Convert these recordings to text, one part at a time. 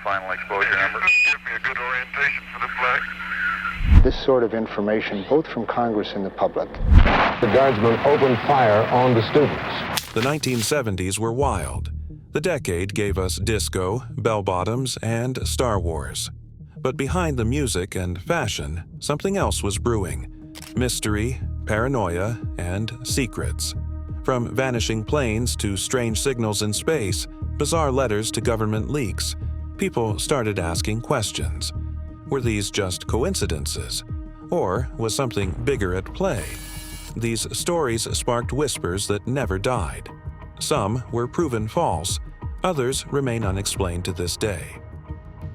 final exposure number. Give me a good orientation for the flag. This sort of information, both from Congress and the public. The guardsmen opened fire on the students. The 1970s were wild. The decade gave us disco, bell-bottoms, and Star Wars. But behind the music and fashion, something else was brewing. Mystery, paranoia, and secrets. From vanishing planes to strange signals in space, bizarre letters to government leaks, people started asking questions. Were these just coincidences? Or was something bigger at play? These stories sparked whispers that never died. Some were proven false, others remain unexplained to this day.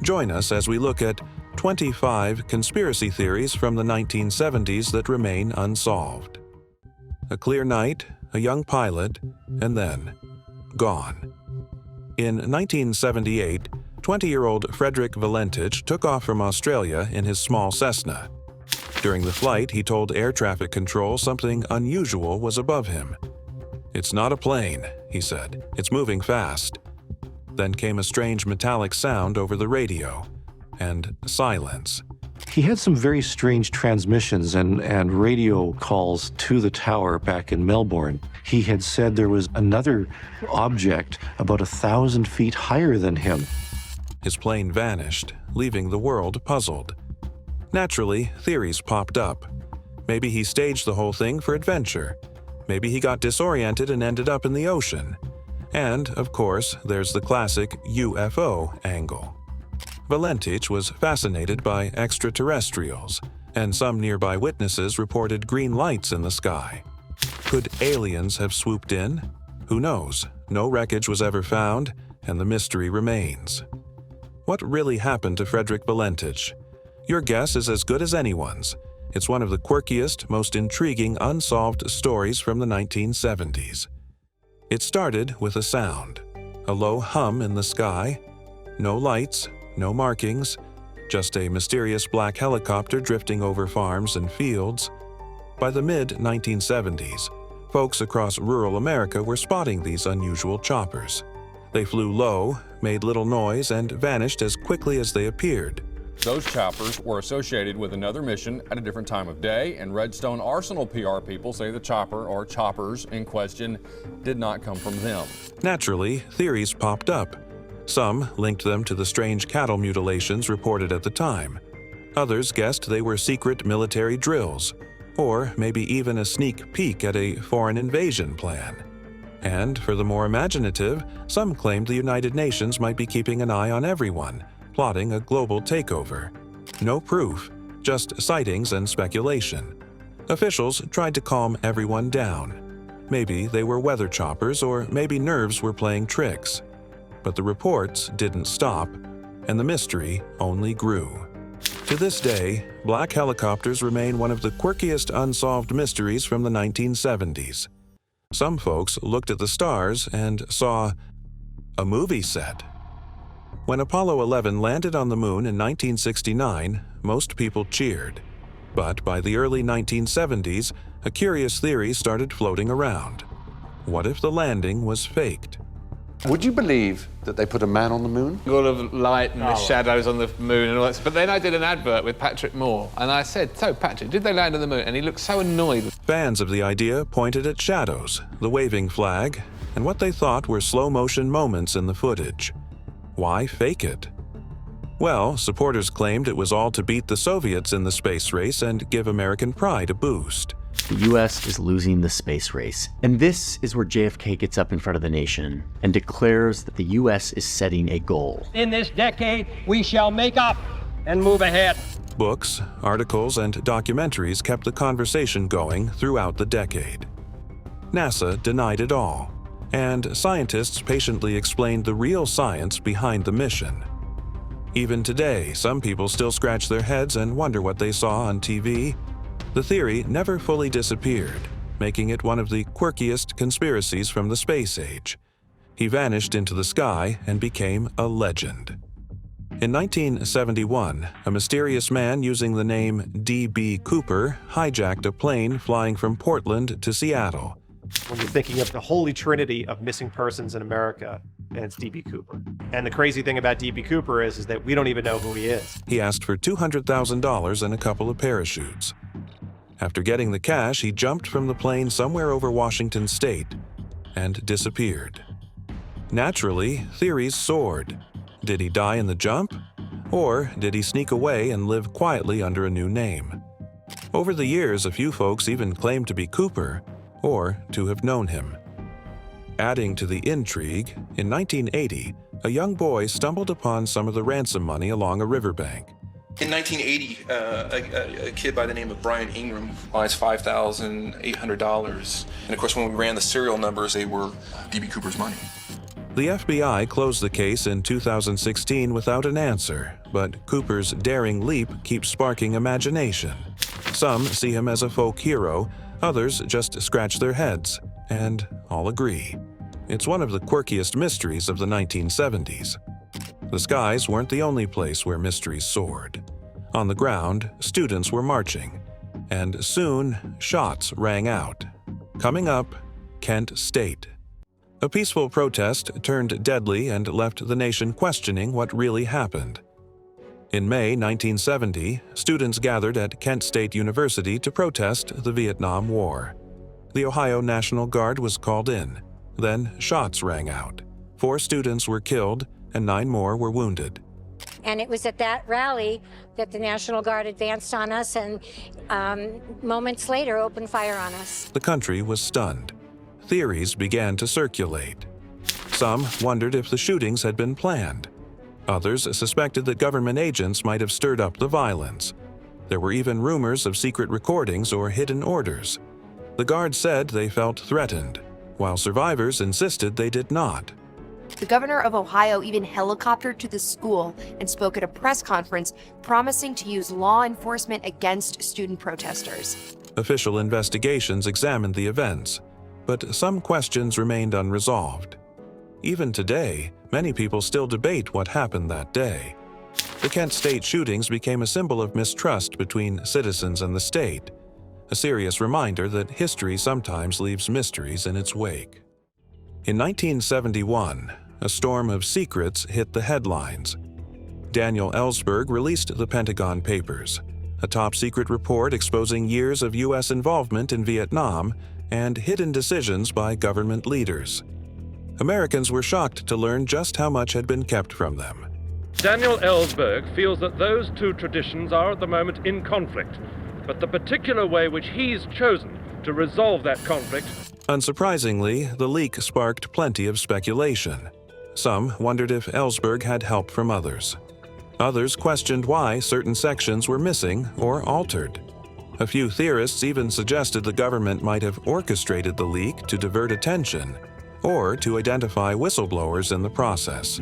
Join us as we look at 25 conspiracy theories from the 1970s that remain unsolved. A clear night, a young pilot, and then gone. In 1978, 20-year-old Frederick Valentich took off from Australia in his small Cessna. During the flight, he told air traffic control something unusual was above him. "It's not a plane," he said. "It's moving fast." Then came a strange metallic sound over the radio, and silence. He had some very strange transmissions and radio calls to the tower back in Melbourne. He had said there was another object about 1,000 feet higher than him. His plane vanished, leaving the world puzzled. Naturally, theories popped up. Maybe he staged the whole thing for adventure. Maybe he got disoriented and ended up in the ocean. And, of course, there's the classic UFO angle. Valentich was fascinated by extraterrestrials, and some nearby witnesses reported green lights in the sky. Could aliens have swooped in? Who knows? No wreckage was ever found, and the mystery remains. What really happened to Frederick Valentich? Your guess is as good as anyone's. It's one of the quirkiest, most intriguing unsolved stories from the 1970s. It started with a sound, a low hum in the sky. No lights, no markings, just a mysterious black helicopter drifting over farms and fields. By the mid-1970s, folks across rural America were spotting these unusual choppers. They flew low, made little noise, and vanished as quickly as they appeared. Those choppers were associated with another mission at a different time of day, and Redstone Arsenal PR people say the chopper or choppers in question did not come from them. Naturally, theories popped up. Some linked them to the strange cattle mutilations reported at the time. Others guessed they were secret military drills, or maybe even a sneak peek at a foreign invasion plan. And for the more imaginative, some claimed the United Nations might be keeping an eye on everyone, plotting a global takeover. No proof, just sightings and speculation. Officials tried to calm everyone down. Maybe they were weather choppers, or maybe nerves were playing tricks. But the reports didn't stop, and the mystery only grew. To this day, black helicopters remain one of the quirkiest unsolved mysteries from the 1970s. Some folks looked at the stars and saw a movie set. When Apollo 11 landed on the moon in 1969, most people cheered. But by the early 1970s, a curious theory started floating around. What if the landing was faked? Would you believe that they put a man on the moon? All of light and the shadows on the moon and all that. But then I did an advert with Patrick Moore, and I said, "So, Patrick, did they land on the moon?" And he looked so annoyed. Fans of the idea pointed at shadows, the waving flag, and what they thought were slow-motion moments in the footage. Why fake it? Well, supporters claimed it was all to beat the Soviets in the space race and give American pride a boost. The U.S. is losing the space race. And this is where JFK gets up in front of the nation and declares that the U.S. is setting a goal. In this decade, we shall make up and move ahead. Books, articles, and documentaries kept the conversation going throughout the decade. NASA denied it all, and scientists patiently explained the real science behind the mission. Even today, some people still scratch their heads and wonder what they saw on TV. The theory never fully disappeared, making it one of the quirkiest conspiracies from the space age. He vanished into the sky and became a legend. In 1971, a mysterious man using the name D.B. Cooper hijacked a plane flying from Portland to Seattle. When you're thinking of the holy trinity of missing persons in America, and it's D.B. Cooper. And the crazy thing about D.B. Cooper is that we don't even know who he is. He asked for $200,000 and a couple of parachutes. After getting the cash, he jumped from the plane somewhere over Washington state and disappeared. Naturally, theories soared. Did he die in the jump? Or did he sneak away and live quietly under a new name? Over the years, a few folks even claimed to be Cooper or to have known him. Adding to the intrigue, in 1980, a young boy stumbled upon some of the ransom money along a riverbank. In 1980, a kid by the name of Brian Ingram buys $5,800. And of course, when we ran the serial numbers, they were D.B. Cooper's money. The FBI closed the case in 2016 without an answer, but Cooper's daring leap keeps sparking imagination. Some see him as a folk hero, others just scratch their heads, and all agree. It's one of the quirkiest mysteries of the 1970s. The skies weren't the only place where mysteries soared. On the ground, students were marching, and soon shots rang out. Coming up, Kent State. A peaceful protest turned deadly and left the nation questioning what really happened. In May 1970, students gathered at Kent State University to protest the Vietnam War. The Ohio National Guard was called in. Then shots rang out. 4 students were killed and 9 more were wounded. And it was at that rally that the National Guard advanced on us and moments later opened fire on us. The country was stunned. Theories began to circulate. Some wondered if the shootings had been planned. Others suspected that government agents might have stirred up the violence. There were even rumors of secret recordings or hidden orders. The Guard said they felt threatened, while survivors insisted they did not. The governor of Ohio even helicoptered to the school and spoke at a press conference promising to use law enforcement against student protesters. Official investigations examined the events, but some questions remained unresolved. Even today, many people still debate what happened that day. The Kent State shootings became a symbol of mistrust between citizens and the state, a serious reminder that history sometimes leaves mysteries in its wake. In 1971, a storm of secrets hit the headlines. Daniel Ellsberg released the Pentagon Papers, a top-secret report exposing years of U.S. involvement in Vietnam and hidden decisions by government leaders. Americans were shocked to learn just how much had been kept from them. Daniel Ellsberg feels that those two traditions are at the moment in conflict, but the particular way which he's chosen to resolve that conflict. Unsurprisingly, the leak sparked plenty of speculation. Some wondered if Ellsberg had help from others. Others questioned why certain sections were missing or altered. A few theorists even suggested the government might have orchestrated the leak to divert attention or to identify whistleblowers in the process.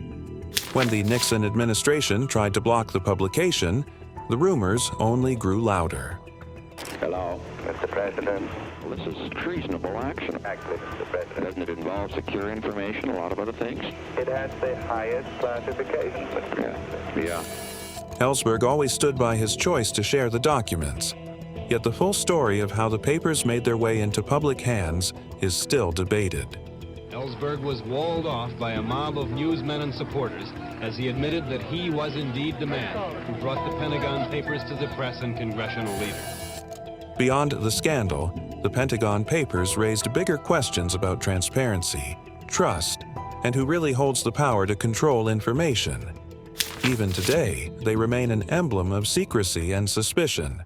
When the Nixon administration tried to block the publication, the rumors only grew louder. Hello, Mr. President. This is treasonable action. Exactly, Mr. President. Doesn't it involve secure information, a lot of other things? It has the highest classification, Mr. President. Yeah. Ellsberg always stood by his choice to share the documents. Yet the full story of how the papers made their way into public hands is still debated. Ellsberg was walled off by a mob of newsmen and supporters as he admitted that he was indeed the man who brought the Pentagon Papers to the press and congressional leaders. Beyond the scandal, the Pentagon Papers raised bigger questions about transparency, trust, and who really holds the power to control information. Even today, they remain an emblem of secrecy and suspicion.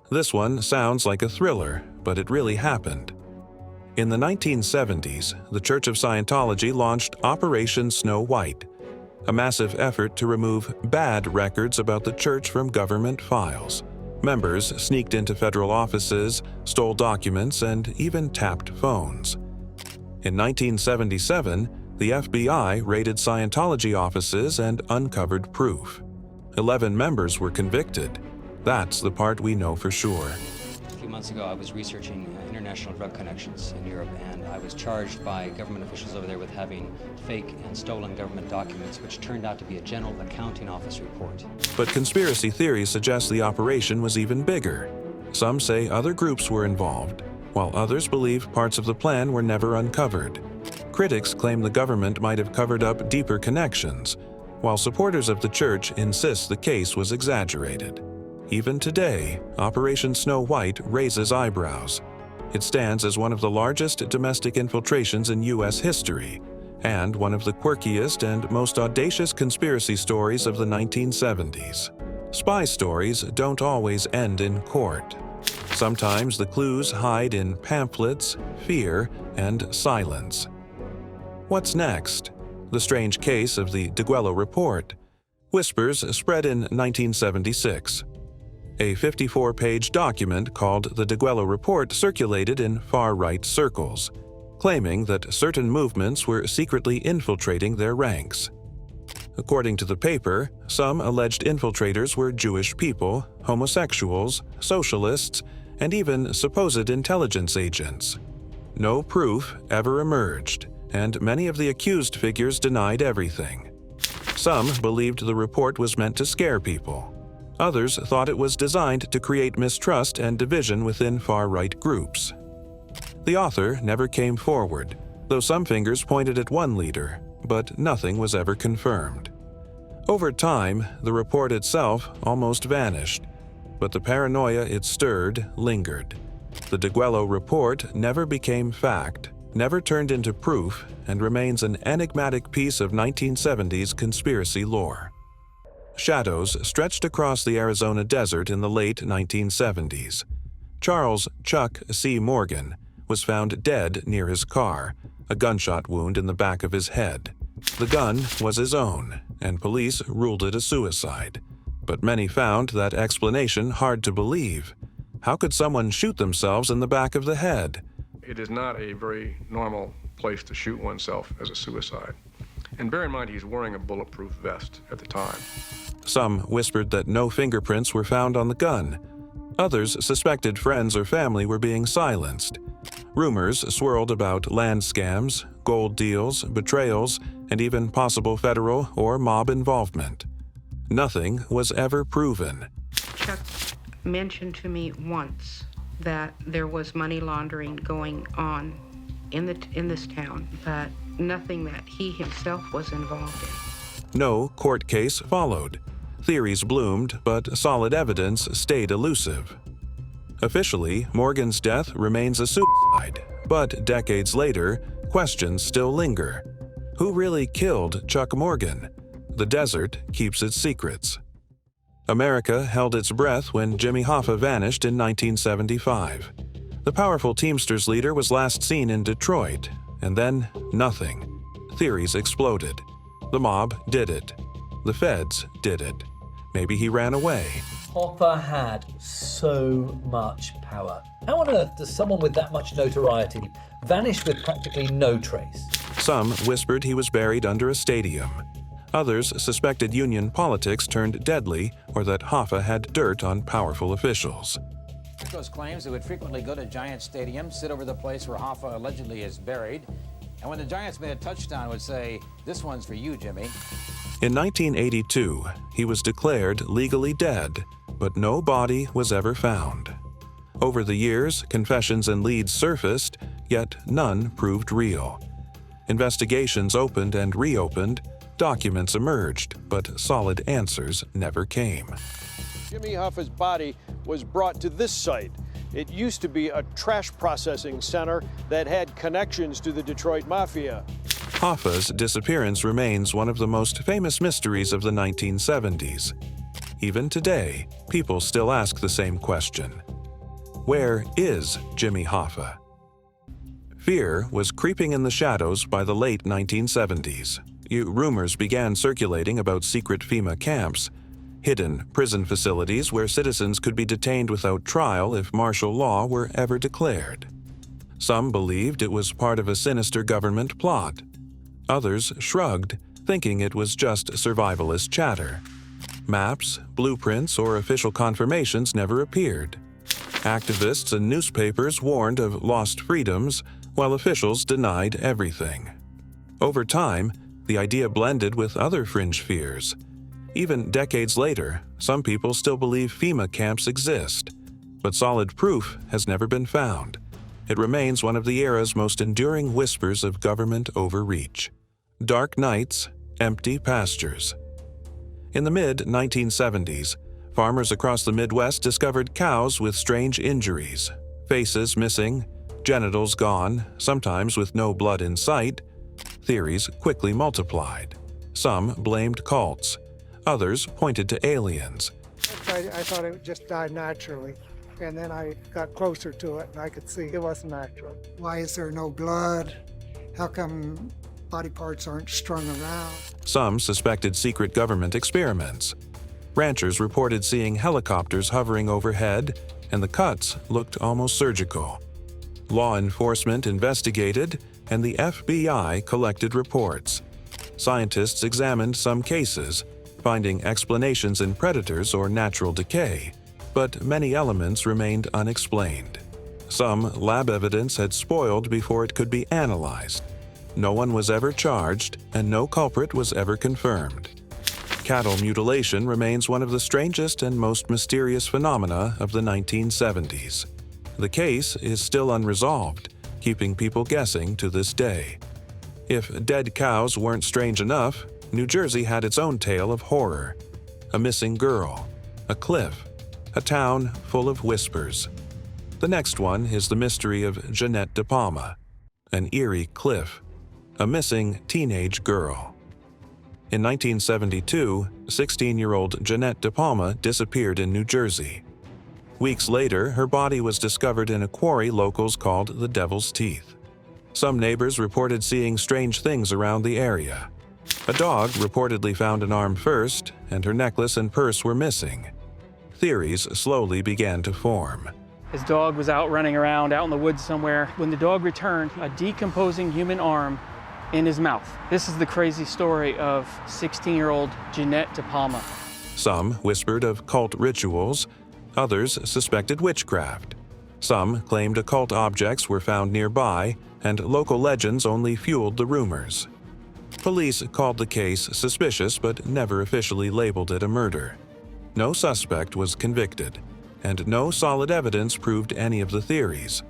This one sounds like a thriller, but it really happened. In the 1970s, the Church of Scientology launched Operation Snow White, a massive effort to remove bad records about the church from government files. Members sneaked into federal offices, stole documents, and even tapped phones. In 1977, the FBI raided Scientology offices and uncovered proof. 11 members were convicted. That's the part we know for sure. A few months ago, I was researching international drug connections in Europe, and I was charged by government officials over there with having fake and stolen government documents, which turned out to be a General Accounting Office report. But conspiracy theories suggest the operation was even bigger. Some say other groups were involved, while others believe parts of the plan were never uncovered. Critics claim the government might have covered up deeper connections, while supporters of the church insist the case was exaggerated. Even today, Operation Snow White raises eyebrows. It stands as one of the largest domestic infiltrations in U.S. history, and one of the quirkiest and most audacious conspiracy stories of the 1970s. Spy stories don't always end in court. Sometimes the clues hide in pamphlets, fear, and silence. What's next? The strange case of the Degüello Report. Whispers spread in 1976. A 54-page document called the Degüello Report circulated in far-right circles, claiming that certain movements were secretly infiltrating their ranks. According to the paper, some alleged infiltrators were Jewish people, homosexuals, socialists, and even supposed intelligence agents. No proof ever emerged, and many of the accused figures denied everything. Some believed the report was meant to scare people. Others thought it was designed to create mistrust and division within far-right groups. The author never came forward, though some fingers pointed at one leader, but nothing was ever confirmed. Over time, the report itself almost vanished, but the paranoia it stirred lingered. The Degüello Report never became fact, never turned into proof, and remains an enigmatic piece of 1970s conspiracy lore. Shadows stretched across the Arizona desert in the late 1970s. Charles Chuck C. Morgan was found dead near his car, a gunshot wound in the back of his head. The gun was his own, and police ruled it a suicide. But many found that explanation hard to believe. How could someone shoot themselves in the back of the head? It is not a very normal place to shoot oneself as a suicide. And bear in mind, he's wearing a bulletproof vest at the time. Some whispered that no fingerprints were found on the gun. Others suspected friends or family were being silenced. Rumors swirled about land scams, gold deals, betrayals, and even possible federal or mob involvement. Nothing was ever proven. Chuck mentioned to me once that there was money laundering going on in this town, but nothing that he himself was involved in. No court case followed. Theories bloomed, but solid evidence stayed elusive. Officially, Morgan's death remains a suicide, but decades later, questions still linger. Who really killed Chuck Morgan? The desert keeps its secrets. America held its breath when Jimmy Hoffa vanished in 1975. The powerful Teamsters leader was last seen in Detroit, and then nothing. Theories exploded. The mob did it. The feds did it. Maybe he ran away. Hoffa had so much power. How on earth does someone with that much notoriety vanish with practically no trace? Some whispered he was buried under a stadium. Others suspected Union politics turned deadly or that Hoffa had dirt on powerful officials. Those claims they would frequently go to Giants Stadium, sit over the place where Hoffa allegedly is buried, and when the Giants made a touchdown would say, "This one's for you, Jimmy." In 1982, he was declared legally dead, but no body was ever found. Over the years, confessions and leads surfaced, yet none proved real. Investigations opened and reopened, documents emerged, but solid answers never came. Jimmy Hoffa's body was brought to this site. It used to be a trash processing center that had connections to the Detroit Mafia. Hoffa's disappearance remains one of the most famous mysteries of the 1970s. Even today, people still ask the same question. Where is Jimmy Hoffa? Fear was creeping in the shadows by the late 1970s. Rumors began circulating about secret FEMA camps, hidden prison facilities where citizens could be detained without trial if martial law were ever declared. Some believed it was part of a sinister government plot. Others shrugged, thinking it was just survivalist chatter. Maps, blueprints, or official confirmations never appeared. Activists and newspapers warned of lost freedoms, while officials denied everything. Over time, the idea blended with other fringe fears. Even decades later, some people still believe FEMA camps exist, but solid proof has never been found. It remains one of the era's most enduring whispers of government overreach. Dark nights, empty pastures. In the mid-1970s, farmers across the Midwest discovered cows with strange injuries, faces missing, genitals gone, sometimes with no blood in sight. Theories quickly multiplied. Some blamed cults. Others pointed to aliens. I thought it just died naturally. And then I got closer to it and I could see it wasn't natural. Why is there no blood? How come body parts aren't strung around? Some suspected secret government experiments. Ranchers reported seeing helicopters hovering overhead, and the cuts looked almost surgical. Law enforcement investigated, and the FBI collected reports. Scientists examined some cases, finding explanations in predators or natural decay, but many elements remained unexplained. Some lab evidence had spoiled before it could be analyzed. No one was ever charged, and no culprit was ever confirmed. Cattle mutilation remains one of the strangest and most mysterious phenomena of the 1970s. The case is still unresolved, keeping people guessing to this day. If dead cows weren't strange enough, New Jersey had its own tale of horror. A missing girl, a cliff, a town full of whispers. The next one is the mystery of Jeanette De Palma, an eerie cliff, a missing teenage girl. In 1972, 16-year-old Jeanette De Palma disappeared in New Jersey. Weeks later, her body was discovered in a quarry locals called the Devil's Teeth. Some neighbors reported seeing strange things around the area. A dog reportedly found an arm first, and her necklace and purse were missing. Theories slowly began to form. His dog was out running around out in the woods somewhere. When the dog returned, a decomposing human arm in his mouth. This is the crazy story of 16-year-old Jeanette De Palma. Some whispered of cult rituals. Others suspected witchcraft. Some claimed occult objects were found nearby, and local legends only fueled the rumors. Police called the case suspicious but never officially labeled it a murder. No suspect was convicted, and no solid evidence proved any of the theories.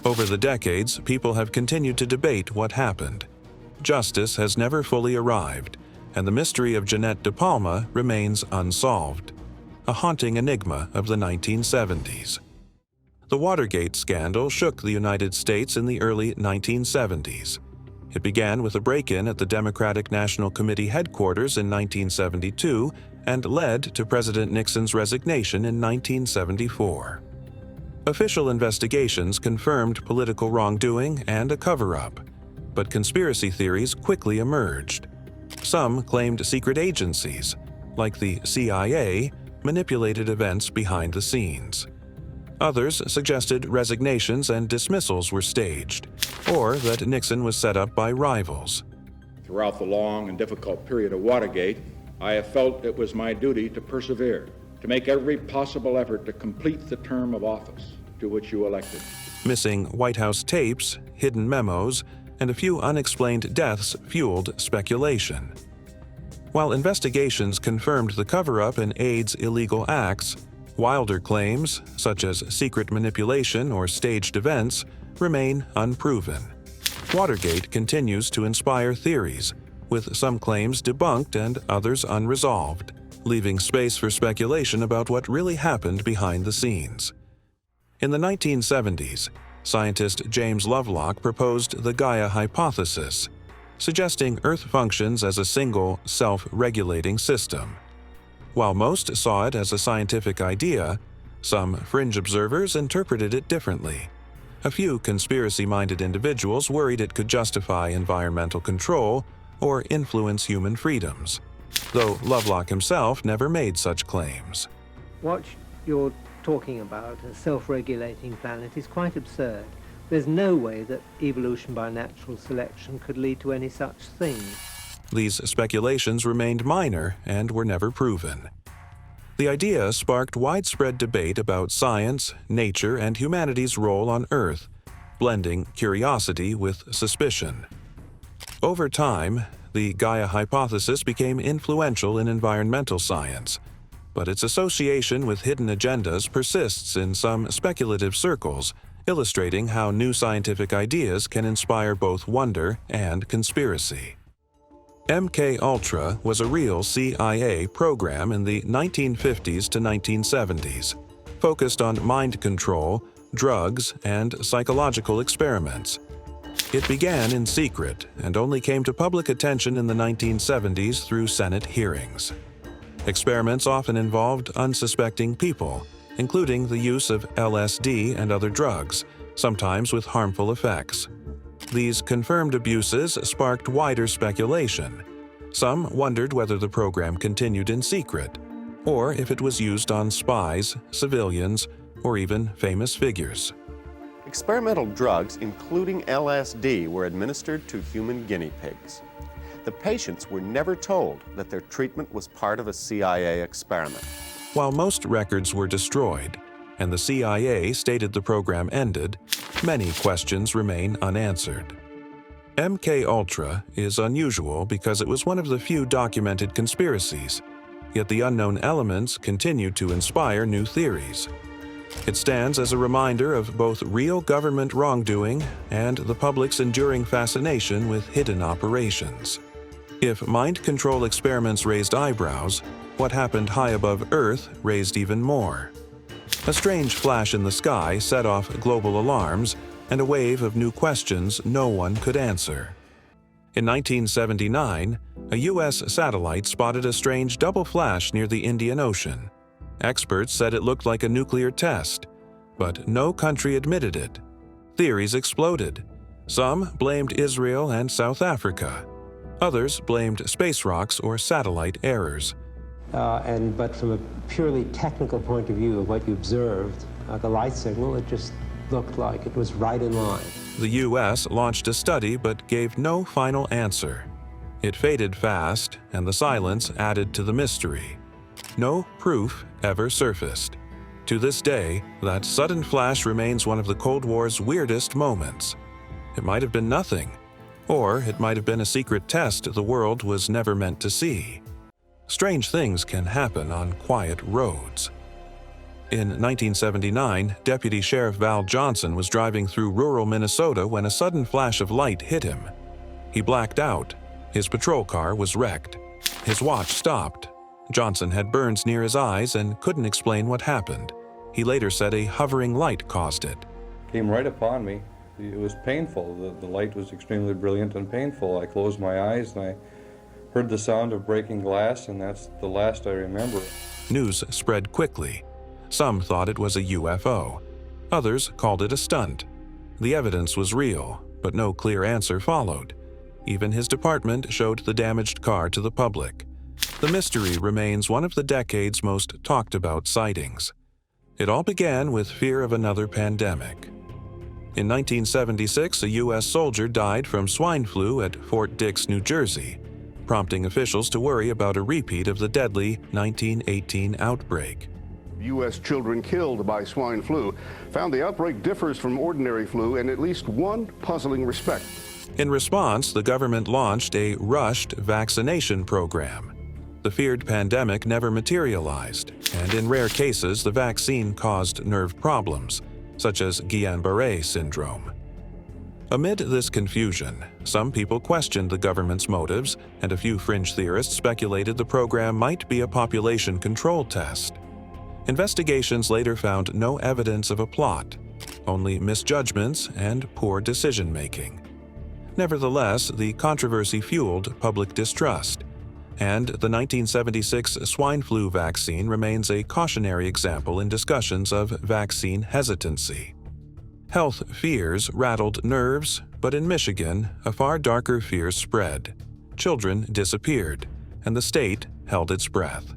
Over the decades, people have continued to debate what happened. Justice has never fully arrived, and the mystery of Jeanette De Palma remains unsolved, a haunting enigma of the 1970s. The Watergate scandal shook the United States in the early 1970s. It began with a break-in at the Democratic National Committee headquarters in 1972 and led to President Nixon's resignation in 1974. Official investigations confirmed political wrongdoing and a cover-up, but conspiracy theories quickly emerged. Some claimed secret agencies, like the CIA, manipulated events behind the scenes. Others suggested resignations and dismissals were staged, or that Nixon was set up by rivals. Throughout the long and difficult period of Watergate, I have felt it was my duty to persevere, to make every possible effort to complete the term of office to which you elected. Missing White House tapes, hidden memos, and a few unexplained deaths fueled speculation. While investigations confirmed the cover-up and aide's illegal acts, wilder claims, such as secret manipulation or staged events, remain unproven. Watergate continues to inspire theories, with some claims debunked and others unresolved, leaving space for speculation about what really happened behind the scenes. In the 1970s, scientist James Lovelock proposed the Gaia hypothesis, suggesting Earth functions as a single, self-regulating system. While most saw it as a scientific idea, some fringe observers interpreted it differently. A few conspiracy-minded individuals worried it could justify environmental control or influence human freedoms, though Lovelock himself never made such claims. What you're talking about, a self-regulating planet, is quite absurd. There's no way that evolution by natural selection could lead to any such thing. These speculations remained minor and were never proven. The idea sparked widespread debate about science, nature, and humanity's role on Earth, blending curiosity with suspicion. Over time, the Gaia hypothesis became influential in environmental science, but its association with hidden agendas persists in some speculative circles, illustrating how new scientific ideas can inspire both wonder and conspiracy. MK-Ultra was a real CIA program in the 1950s to 1970s, focused on mind control, drugs, and psychological experiments. It began in secret and only came to public attention in the 1970s through Senate hearings. Experiments often involved unsuspecting people, including the use of LSD and other drugs, sometimes with harmful effects. These confirmed abuses sparked wider speculation. Some wondered whether the program continued in secret, or if it was used on spies, civilians, or even famous figures. Experimental drugs, including LSD, were administered to human guinea pigs. The patients were never told that their treatment was part of a CIA experiment. While most records were destroyed, and the CIA stated the program ended, many questions remain unanswered. MK-Ultra is unusual because it was one of the few documented conspiracies, yet the unknown elements continue to inspire new theories. It stands as a reminder of both real government wrongdoing and the public's enduring fascination with hidden operations. If mind control experiments raised eyebrows, what happened high above Earth raised even more. A strange flash in the sky set off global alarms and a wave of new questions no one could answer. In 1979, a U.S. satellite spotted a strange double flash near the Indian Ocean. Experts said it looked like a nuclear test, but no country admitted it. Theories exploded. Some blamed Israel and South Africa. Others blamed space rocks or satellite errors. But from a purely technical point of view of what you observed, the light signal, it just looked like it was right in line. The U.S. launched a study but gave no final answer. It faded fast, and the silence added to the mystery. No proof ever surfaced. To this day, that sudden flash remains one of the Cold War's weirdest moments. It might have been nothing, or it might have been a secret test the world was never meant to see. Strange things can happen on quiet roads. In 1979, Deputy Sheriff Val Johnson was driving through rural Minnesota when a sudden flash of light hit him. He blacked out. His patrol car was wrecked. His watch stopped. Johnson had burns near his eyes and couldn't explain what happened. He later said a hovering light caused it. Came right upon me. It was painful. The light was extremely brilliant and painful. I closed my eyes and I heard the sound of breaking glass, and that's the last I remember. News spread quickly. Some thought it was a UFO. Others called it a stunt. The evidence was real, but no clear answer followed. Even his department showed the damaged car to the public. The mystery remains one of the decade's most talked about sightings. It all began with fear of another pandemic. In 1976, a U.S. soldier died from swine flu at Fort Dix, New Jersey, prompting officials to worry about a repeat of the deadly 1918 outbreak. U.S. children killed by swine flu found the outbreak differs from ordinary flu in at least one puzzling respect. In response, the government launched a rushed vaccination program. The feared pandemic never materialized, and in rare cases, the vaccine caused nerve problems, such as Guillain-Barré syndrome. Amid this confusion, some people questioned the government's motives, and a few fringe theorists speculated the program might be a population control test. Investigations later found no evidence of a plot, only misjudgments and poor decision-making. Nevertheless, the controversy fueled public distrust, and the 1976 swine flu vaccine remains a cautionary example in discussions of vaccine hesitancy. Health fears rattled nerves, but in Michigan, a far darker fear spread. Children disappeared, and the state held its breath.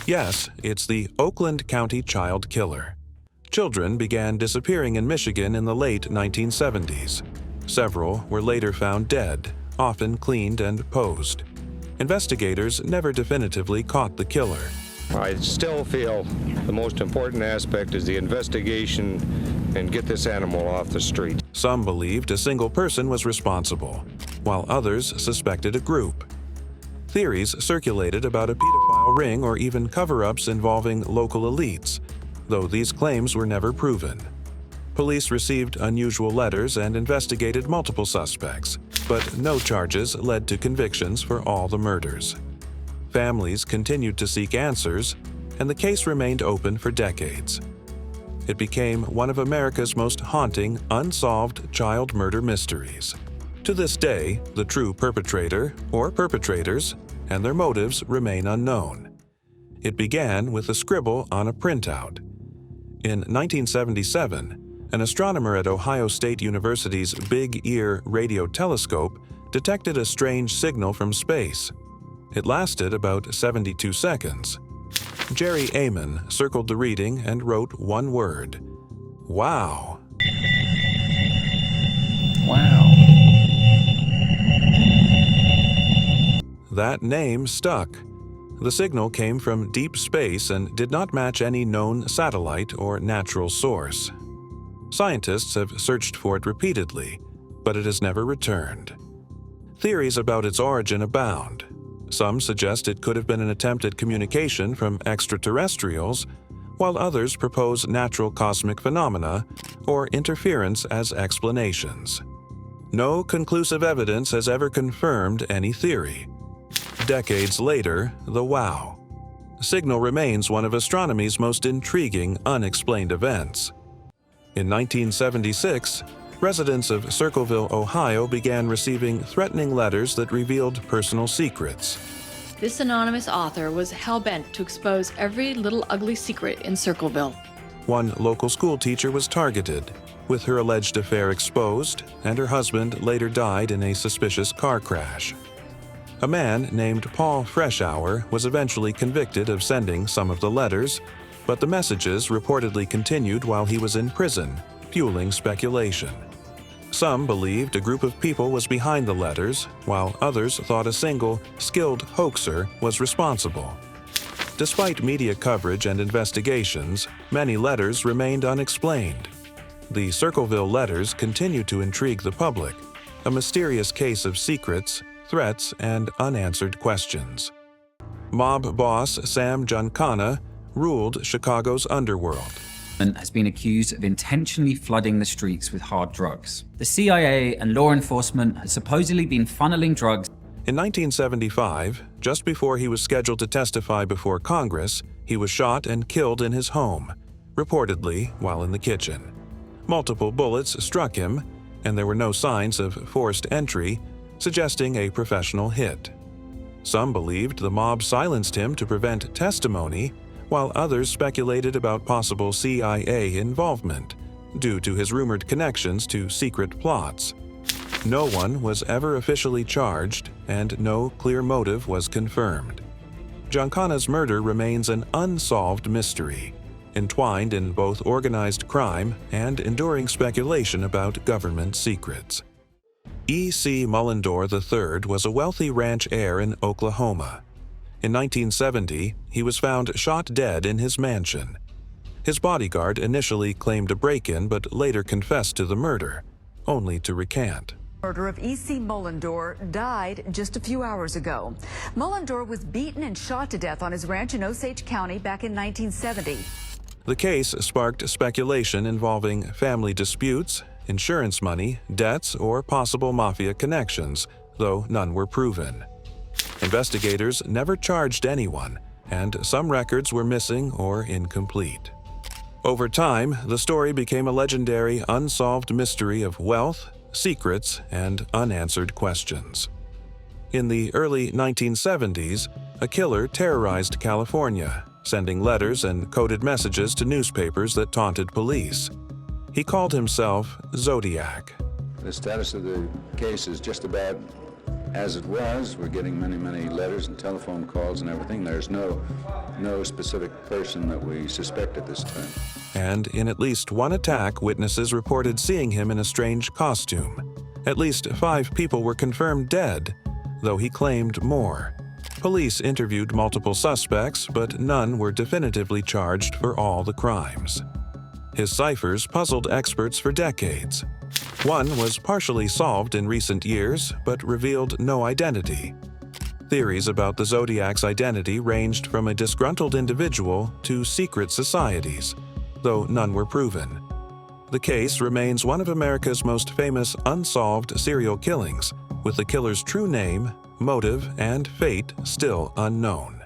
Yes, it's the Oakland County child killer. Children began disappearing in Michigan in the late 1970s. Several were later found dead, often cleaned and posed. Investigators never definitively caught the killer. I still feel the most important aspect is the investigation and get this animal off the street. Some believed a single person was responsible, while others suspected a group. Theories circulated about a pedophile ring or even cover-ups involving local elites, though these claims were never proven. Police received unusual letters and investigated multiple suspects, but no charges led to convictions for all the murders. Families continued to seek answers, and the case remained open for decades. It became one of America's most haunting, unsolved child murder mysteries. To this day, the true perpetrator or perpetrators and their motives remain unknown. It began with a scribble on a printout. In 1977, an astronomer at Ohio State University's Big Ear radio telescope detected a strange signal from space. It lasted about 72 seconds. Jerry Amon circled the reading and wrote one word: "Wow." Wow. That name stuck. The signal came from deep space and did not match any known satellite or natural source. Scientists have searched for it repeatedly, but it has never returned. Theories about its origin abound. Some suggest it could have been an attempt at communication from extraterrestrials, while others propose natural cosmic phenomena or interference as explanations. No conclusive evidence has ever confirmed any theory. Decades later, the WOW signal remains one of astronomy's most intriguing unexplained events. In 1976, residents of Circleville, Ohio began receiving threatening letters that revealed personal secrets. This anonymous author was hell-bent to expose every little ugly secret in Circleville. One local school teacher was targeted, with her alleged affair exposed, and her husband later died in a suspicious car crash. A man named Paul Freshour was eventually convicted of sending some of the letters, but the messages reportedly continued while he was in prison, fueling speculation. Some believed a group of people was behind the letters, while others thought a single, skilled hoaxer was responsible. Despite media coverage and investigations, many letters remained unexplained. The Circleville letters continue to intrigue the public, a mysterious case of secrets, threats, and unanswered questions. Mob boss Sam Giancana ruled Chicago's underworld. Has been accused of intentionally flooding the streets with hard drugs. The CIA and law enforcement has supposedly been funneling drugs. In 1975, just before he was scheduled to testify before Congress, he was shot and killed in his home, reportedly while in the kitchen. Multiple bullets struck him, and there were no signs of forced entry, suggesting a professional hit. Some believed the mob silenced him to prevent testimony, while others speculated about possible CIA involvement, due to his rumored connections to secret plots. No one was ever officially charged, and no clear motive was confirmed. Giancana's murder remains an unsolved mystery, entwined in both organized crime and enduring speculation about government secrets. E.C. Mullendore III was a wealthy ranch heir in Oklahoma. In 1970, he was found shot dead in his mansion. His bodyguard initially claimed a break-in but later confessed to the murder, only to recant. Murder of E.C. Mullendore died just a few hours ago. Mullendore was beaten and shot to death on his ranch in Osage County back in 1970. The case sparked speculation involving family disputes, insurance money, debts, or possible mafia connections, though none were proven. Investigators never charged anyone, and some records were missing or incomplete. Over time, the story became a legendary, unsolved mystery of wealth, secrets, and unanswered questions. In the early 1970s, a killer terrorized California, sending letters and coded messages to newspapers that taunted police. He called himself Zodiac. The status of the case is just about as it was. We're getting many letters and telephone calls and everything. There's no specific person that we suspect at this time. And in at least one attack, witnesses reported seeing him in a strange costume. At least 5 people were confirmed dead, though he claimed more. Police interviewed multiple suspects, but none were definitively charged for all the crimes. His ciphers puzzled experts for decades. One was partially solved in recent years, but revealed no identity. Theories about the Zodiac's identity ranged from a disgruntled individual to secret societies, though none were proven. The case remains one of America's most famous unsolved serial killings, with the killer's true name, motive, and fate still unknown.